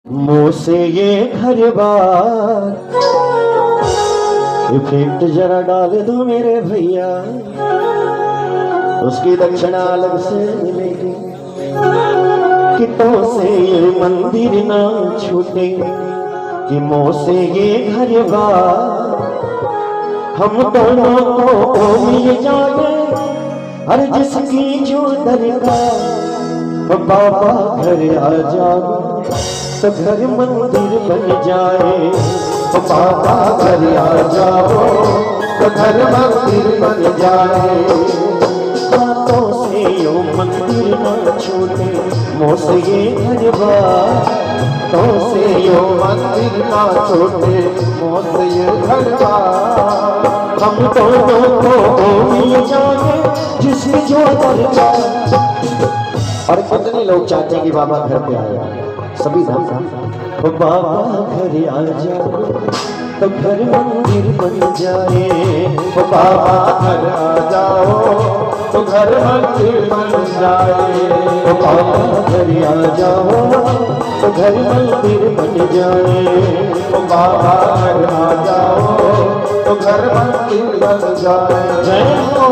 मुंह से ये घर बार इफेक्ट जरा डाल दो मेरे भैया, उसकी दक्षिणा अलग से मिलेगी। कितों से ये मंदिर ना छूटे कि मुंह से ये घर बार हम दोनों को मिल जाए। हर जिसकी जो दरकार बाबा घर आ जाओ तो घर मंदिर बन जाए। बाबा घर आ जाओ तो घर मंदिर बन जाए। बातों से यो मंदिर न छूटे, मुँह से ये घर बार तो से यो मंदिर न छूटे, मुँह से ये घर बार हम दोनों को मिल जाए जिसकी जो दरकार। और कितने लोग चाहते हैं कि बाबा घर पे आए, सभी धाम बाबा घर आ जाओ तो घर मंदिर बन जाए। बाबा घर आ जाओ तो घर मंदिर बन जाए। बाबा घर आ जाओ तो घर मंदिर बन जाए। बाबा घर आ जाओ तो घर मंदिर बन जाए। जय हो।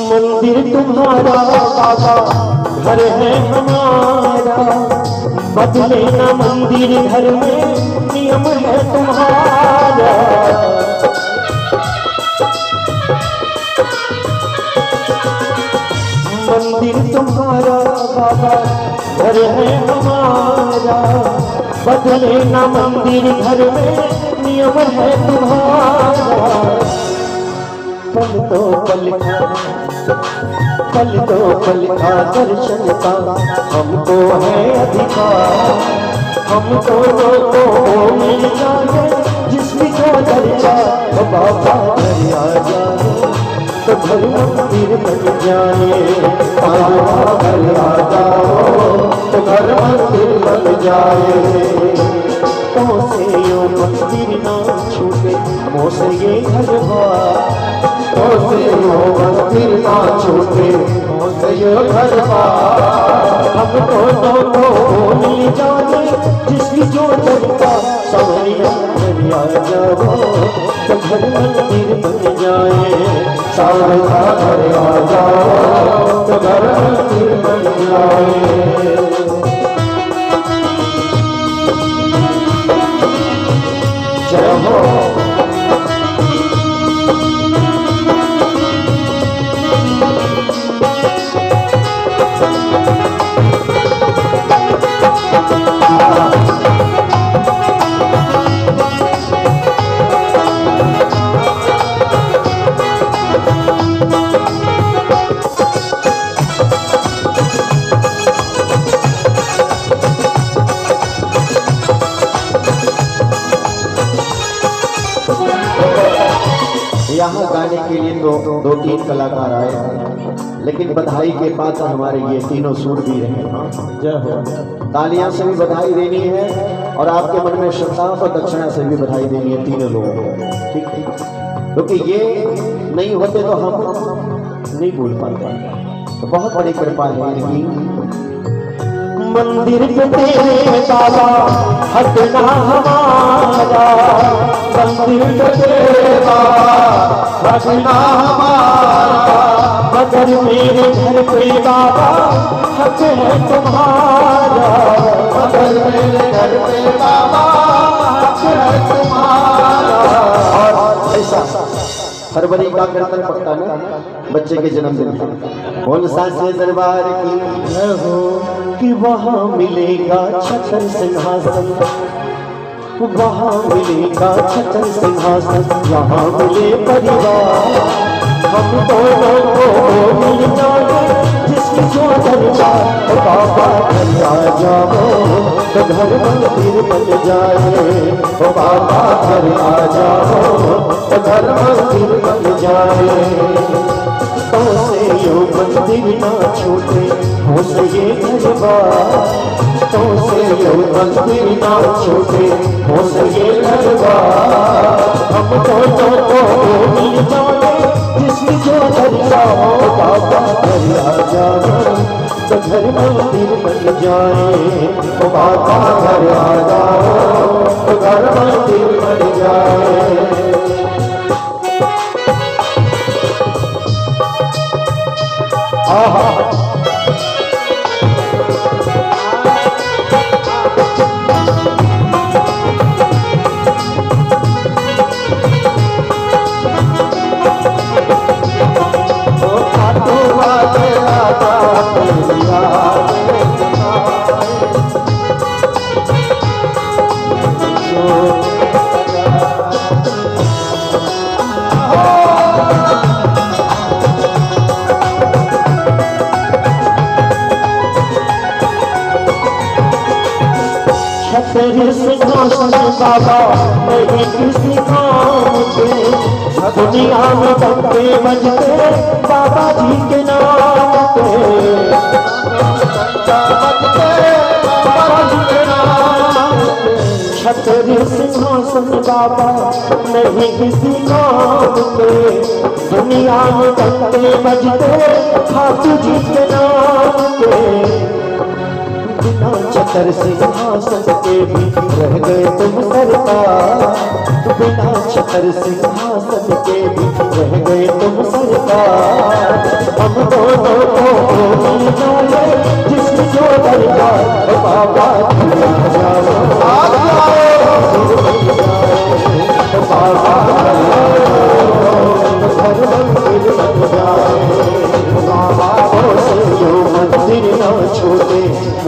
मंदिर तुम्हारा बाबा, घर है हमारा। बदले ना मंदिर घर में, नियम है तुम्हारा। मंदिर तुम्हारा बाबा, घर है हमारा। बदले ना मंदिर घर में, नियम है तुम्हारा। पल तो पल का दर्शन का हमको है अधिकार। हम तो मिल जाए जिसकी जो दरकार। बाबा घर आ जाए तो घर मंदिर बन जाए। बाबा घर आ जाओ तो घर मंदिर बन जाए। तो से यो मंदिर ना छूटे, मुँह से ये घर बार तो से यो मंदिर ना छूटे, मुँह से ये घर बार हम दोनों को मिल जाए जिसकी जो दरकार। सावरिया घर आ जाओ तो घर मंदिर बन जाए। सावरिया घर आ जाओ तो घर मंदिर बन जाए। जय हो। यहाँ गाने के लिए तो दो तीन कलाकार आए हैं, लेकिन बधाई के पात्र हमारे ये तीनों सूरवीर हैं। जय हो। तालियां से भी बधाई देनी है और आपके मन में श्रद्धा और दक्षिणा से भी बधाई देनी है तीनों लोगों को, ठीक है? क्योंकि ये नहीं होते तो हम नहीं भूल पाते। तो बहुत बड़ी कृपा है इनकी। मंदिर के तेरे बाबा हटना हमारा। मंदिर के तेरे बाबा हटना हमारा। मगर मेरे घर पे बाबा हक है तुम्हारा। मगर मेरे घर पे बाबा हक है तुम्हारा। और ऐसा फरवरी का कीर्तन पड़ता ना बच्चे के जन्मदिन पर। बोल साचे दरबार की जय हो। कि वहाँ मिलेगा छतर सिंहासन, वहाँ मिलेगा छतर सिंहासन। यहाँ मिले परिवार हम दोनों को मिल जाए जिसकी जो दरबार ओ बाबा घर आ जाओ तो घर मंदिर बन जाए ओ बाबा घर आ जाओ तो घर मंदिर बन जाए तो से यो मंदिर ना छूटे हो से ये दरबार तो से यो मंदिर ना छूटे हो से ये दरबार हम तो मिल जाए जिसकी जो दरबार हो बाबा घर आ जाओ तो घर मंदिर बन जाए ओ बाबा घर आ जाओ तो घर मंदिर बन जाए तेरे सिंहासन बाबा नहीं किसी काम के दुनिया में बंदे बजते बाबा जी के नाम पे छतरी सिंहासन बाबा नहीं किसी काम के दुनिया में बंदे बजते खातू जी के नाम के बिना छतर सिंहासन के भी रह गए तुम सरकार बिना छतर सिंहासन के भी रह गए तुम सरकार हम दोनों को मिल जाए जिसकी जो दरबार बाबा आ जाओ बाबा घर मंदिर बन जाए बाबा यो मंदिर ना छोटे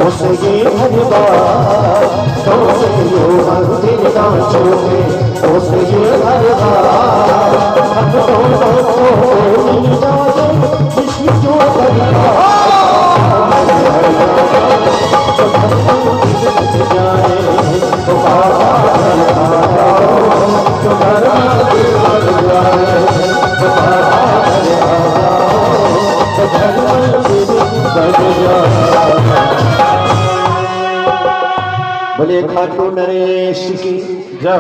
उसे ये दरबार तो से यो मंदिर ना छोटे उसे ये दरबार हम दोनों को मिल जाए जिसकी जो दरबार जाए तो बाबा तो घर मंदिर बन जाए तो बाबा तो घर मंदिर बन जाए बोले खाटू नरेश की जय।